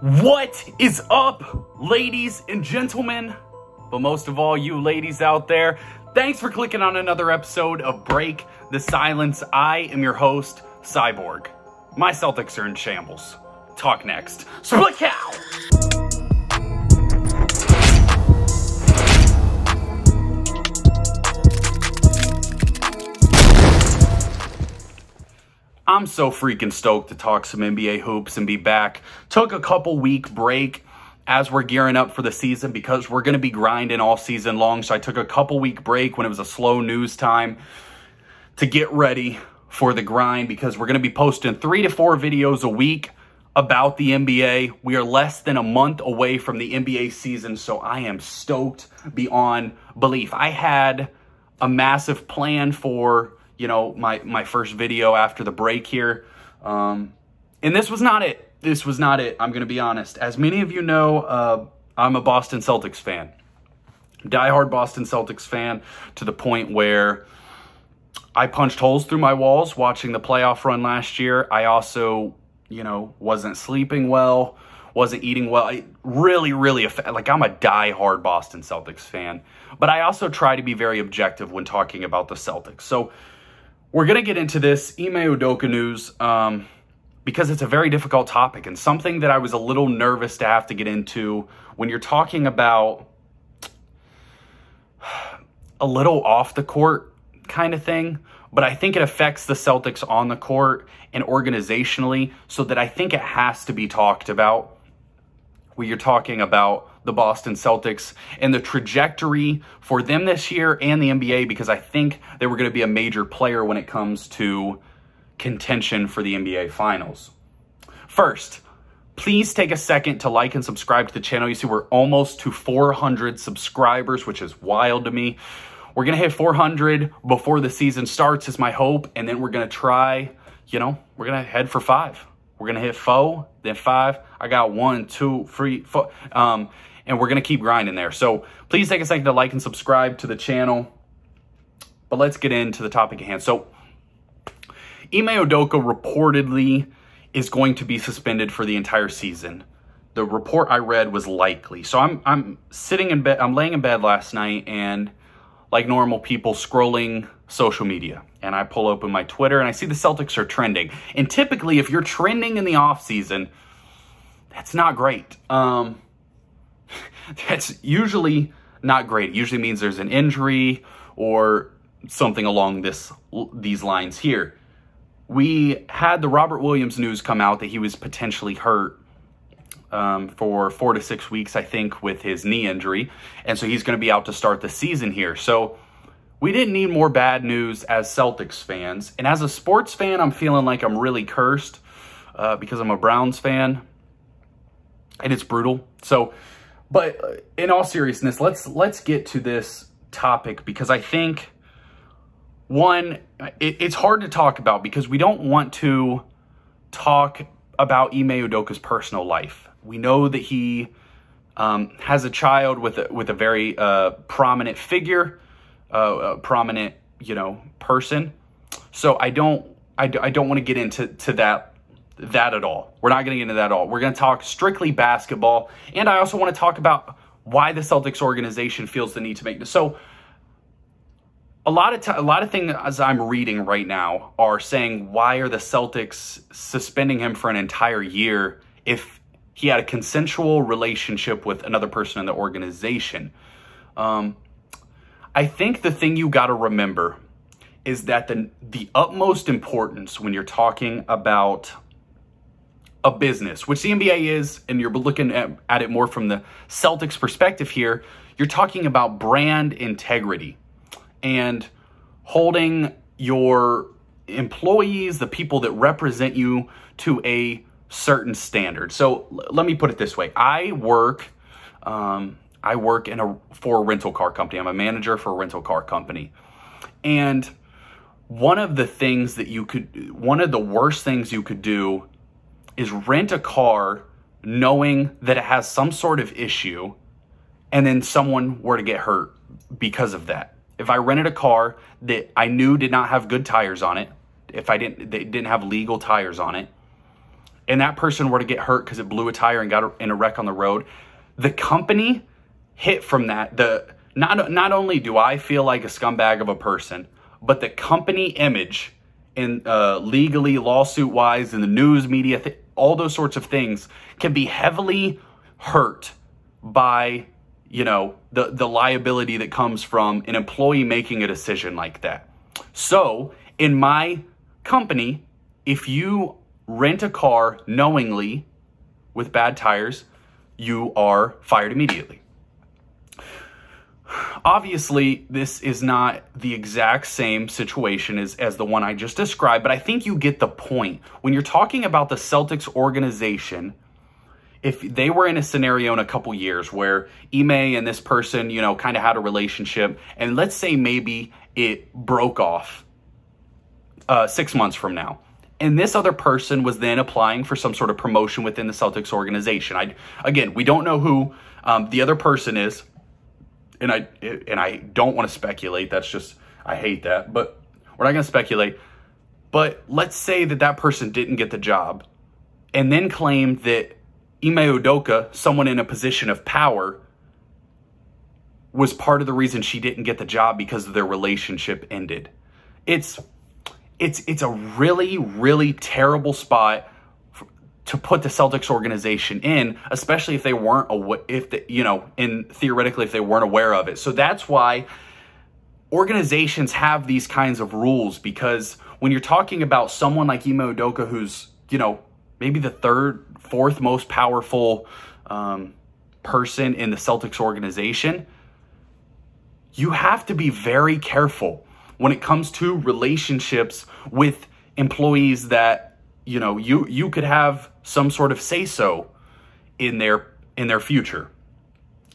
What is up, ladies and gentlemen? But most of all, you ladies out there, thanks for clicking on another episode of Break the Silence. I am your host, Cyborg. My Celtics are in shambles. Talk next. Split cow! I'm so freaking stoked to talk some NBA hoops and be back. Took a couple week break as we're gearing up for the season because we're going to be grinding all season long. So I took a couple week break when it was a slow news time to get ready for the grind because we're going to be posting 3 to 4 videos a week about the NBA. We are less than a month away from the NBA season, so I am stoked beyond belief. I had a massive plan for my first video after the break here. And this was not it. This was not it. I'm going to be honest. As many of you know, I'm a Boston Celtics fan. Diehard Boston Celtics fan to the point where I punched holes through my walls watching the playoff run last year. I also, wasn't sleeping well, wasn't eating well. I'm a diehard Boston Celtics fan. But I also try to be very objective when talking about the Celtics. So we're going to get into this Ime Udoka news because it's a very difficult topic and something that I was a little nervous to have to get into when you're talking about a little off the court kind of thing. But I think it affects the Celtics on the court and organizationally, so that I think it has to be talked about when you're talking about the Boston Celtics and the trajectory for them this year and the NBA, because I think they were going to be a major player when it comes to contention for the NBA Finals. First, please take a second to like and subscribe to the channel. You see, we're almost to 400 subscribers, which is wild to me. We're going to hit 400 before the season starts is my hope, and then we're going to try, we're going to head for 5. We're going to hit 4, then 5. I got 1, 2, 3, 4. And we're going to keep grinding there. So please take a second to like and subscribe to the channel. But let's get into the topic at hand. So Ime Udoka reportedly is going to be suspended for the entire season. The report I read was likely. So I'm sitting in bed. I'm laying in bed last night and, like normal people, scrolling social media. And I pull open my Twitter and I see the Celtics are trending. And typically, if you're trending in the offseason, that's not great. That's usually not great. It usually means there's an injury or something along these lines here. We had the Robert Williams news come out that he was potentially hurt for 4 to 6 weeks, I think, with his knee injury. And so he's going to be out to start the season here. So we didn't need more bad news as Celtics fans. And as a sports fan, I'm feeling like I'm really cursed because I'm a Browns fan. And it's brutal. So, but in all seriousness, let's get to this topic because I think, one, it's hard to talk about because we don't want to talk about Ime Udoka's personal life. We know that he has a child with a very prominent figure, prominent person. So I don't want to get into that at all. We're not going to get into that at all. We're going to talk strictly basketball. And I also want to talk about why the Celtics organization feels the need to make this. So a lot of things as I'm reading right now are saying, why are the Celtics suspending him for an entire year if he had a consensual relationship with another person in the organization? I think the thing you got to remember is that the utmost importance when you're talking about a business, which the NBA is, and you're looking at it more from the Celtics perspective here, you're talking about brand integrity and holding your employees, the people that represent you, to a certain standard. So let me put it this way. I work for a rental car company. I'm a manager for a rental car company. And one of the worst things you could do is rent a car knowing that it has some sort of issue and then someone were to get hurt because of that. If I rented a car that I knew did not have good tires on it, they didn't have legal tires on it, and that person were to get hurt because it blew a tire and got in a wreck on the road, the company hit from that. Not only do I feel like a scumbag of a person, but the company image and legally, lawsuit-wise, in the news media, all those sorts of things can be heavily hurt by, you know, the liability that comes from an employee making a decision like that. So in my company, if you rent a car knowingly with bad tires, you are fired immediately. Obviously, this is not the exact same situation as the one I just described, but I think you get the point. When you're talking about the Celtics organization, if they were in a scenario in a couple years where Ime and this person, you know, kind of had a relationship, and let's say maybe it broke off 6 months from now, and this other person was then applying for some sort of promotion within the Celtics organization. Again, we don't know who the other person is. And I don't want to speculate. That's just, I hate that. But we're not going to speculate. But let's say that person didn't get the job and then claimed that Ime Udoka, someone in a position of power, was part of the reason she didn't get the job because of their relationship ended. It's a really, really terrible spot to put the Celtics organization in, especially if they weren't, theoretically, if they weren't aware of it. So that's why organizations have these kinds of rules, because when you're talking about someone like Ime Udoka, who's, you know, maybe the third, fourth most powerful person in the Celtics organization, you have to be very careful when it comes to relationships with employees that, you know, you could have some sort of say-so in their future.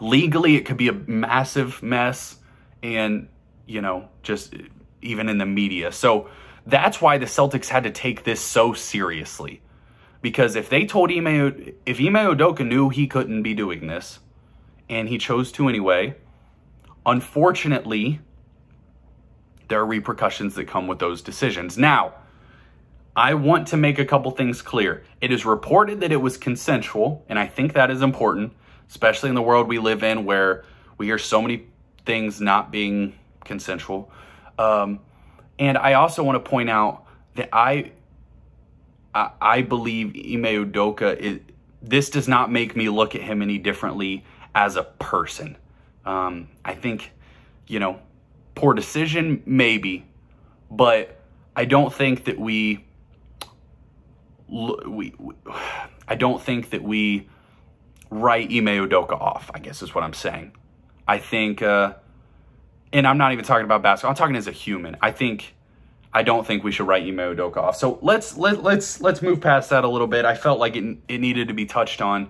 Legally, it could be a massive mess, and, you know, just even in the media. So that's why the Celtics had to take this so seriously. Because if Ime Udoka knew he couldn't be doing this, and he chose to anyway, unfortunately, there are repercussions that come with those decisions. Now, I want to make a couple things clear. It is reported that it was consensual, and I think that is important, especially in the world we live in where we hear so many things not being consensual. And I also want to point out that I believe Ime Udoka, this does not make me look at him any differently as a person. I think, you know, poor decision, maybe, but I don't think that we write Ime Udoka off, I guess is what I'm saying. I think, and I'm not even talking about basketball, I'm talking as a human. I don't think we should write Ime Udoka off. So let's move past that a little bit. I felt like it needed to be touched on,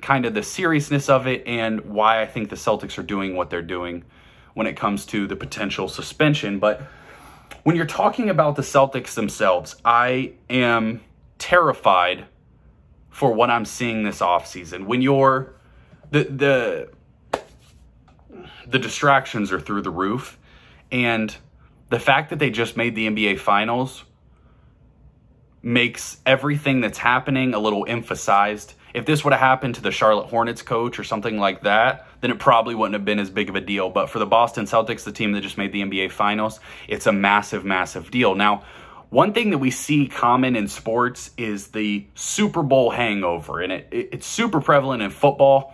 kind of the seriousness of it and why I think the Celtics are doing what they're doing when it comes to the potential suspension. But when you're talking about the Celtics themselves, I am terrified for what I'm seeing this offseason. When the distractions are through the roof, and the fact that they just made the NBA Finals makes everything that's happening a little emphasized. If this would have happened to the Charlotte Hornets coach or something like that, then it probably wouldn't have been as big of a deal. But for the Boston Celtics, the team that just made the NBA Finals, it's a massive, massive deal. Now, one thing that we see common in sports is the Super Bowl hangover, and it's super prevalent in football.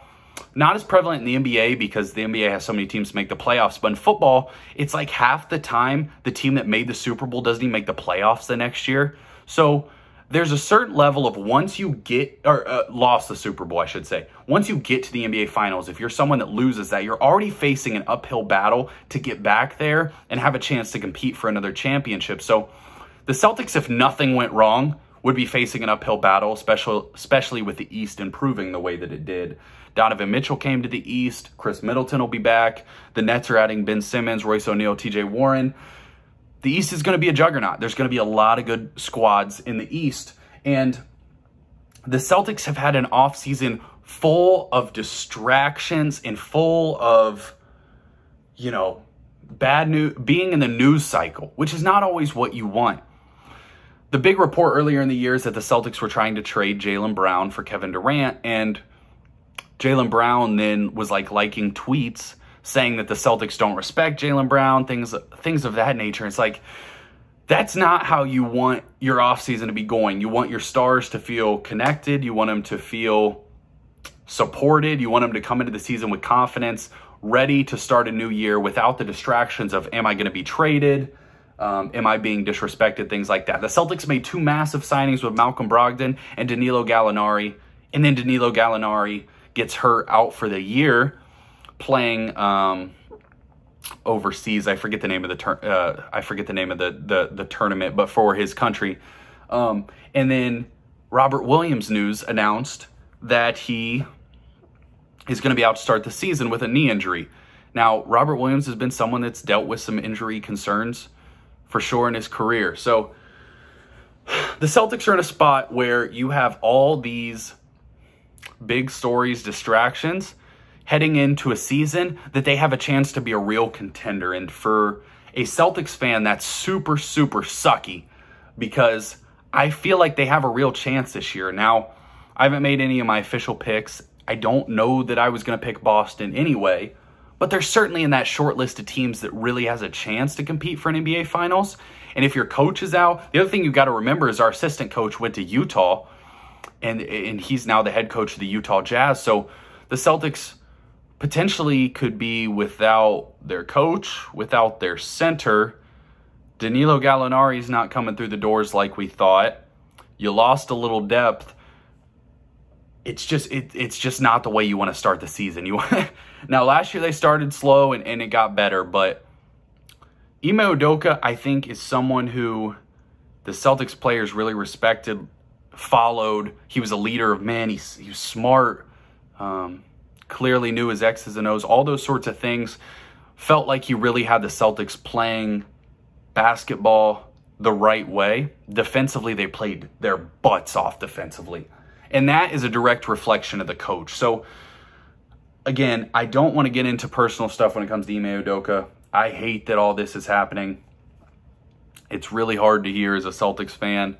Not as prevalent in the NBA because the NBA has so many teams to make the playoffs. But in football, it's like half the time the team that made the Super Bowl doesn't even make the playoffs the next year. So there's a certain level of once you get, or lost the Super Bowl, I should say. Once you get to the NBA Finals, if you're someone that loses that, you're already facing an uphill battle to get back there and have a chance to compete for another championship. So the Celtics, if nothing went wrong, would be facing an uphill battle, especially with the East improving the way that it did. Donovan Mitchell came to the East. Chris Middleton will be back. The Nets are adding Ben Simmons, Royce O'Neal, TJ Warren. The East is going to be a juggernaut. There's going to be a lot of good squads in the East. And the Celtics have had an offseason full of distractions and full of, you know, bad news, being in the news cycle, which is not always what you want. the big report earlier in the year is that the Celtics were trying to trade Jaylen Brown for Kevin Durant, and Jaylen Brown then was like liking tweets saying that the Celtics don't respect Jaylen Brown, things of that nature. It's like, that's not how you want your offseason to be going. You want your stars to feel connected. You want them to feel supported. You want them to come into the season with confidence, ready to start a new year without the distractions of, am I going to be traded? Am I being disrespected? Things like that. The Celtics made 2 massive signings with Malcolm Brogdon and Danilo Gallinari. And then Danilo Gallinari gets hurt out for the year playing overseas. I forget the name of the tournament, but for his country. And then Robert Williams news announced that he is going to be out to start the season with a knee injury. Now, Robert Williams has been someone that's dealt with some injury concerns for sure in his career. So the Celtics are in a spot where you have all these big stories, distractions, heading into a season that they have a chance to be a real contender. And for a Celtics fan, that's super, super sucky, because I feel like they have a real chance this year. Now, I haven't made any of my official picks. I don't know that I was going to pick Boston anyway, but they're certainly in that short list of teams that really has a chance to compete for an NBA Finals. And if your coach is out, the other thing you've got to remember is our assistant coach went to Utah, and he's now the head coach of the Utah Jazz. So the Celtics potentially could be without their coach, without their center. Danilo Gallinari's not coming through the doors like we thought. You lost a little depth. It's just not the way you want to start the season. Now, last year they started slow and it got better, but Ime Udoka, I think, is someone who the Celtics players really respected, followed. He was a leader of men. He was smart, clearly knew his X's and O's, all those sorts of things. Felt like he really had the Celtics playing basketball the right way. Defensively, they played their butts off defensively. And that is a direct reflection of the coach. So, again, I don't want to get into personal stuff when it comes to Ime Udoka. I hate that all this is happening. It's really hard to hear as a Celtics fan.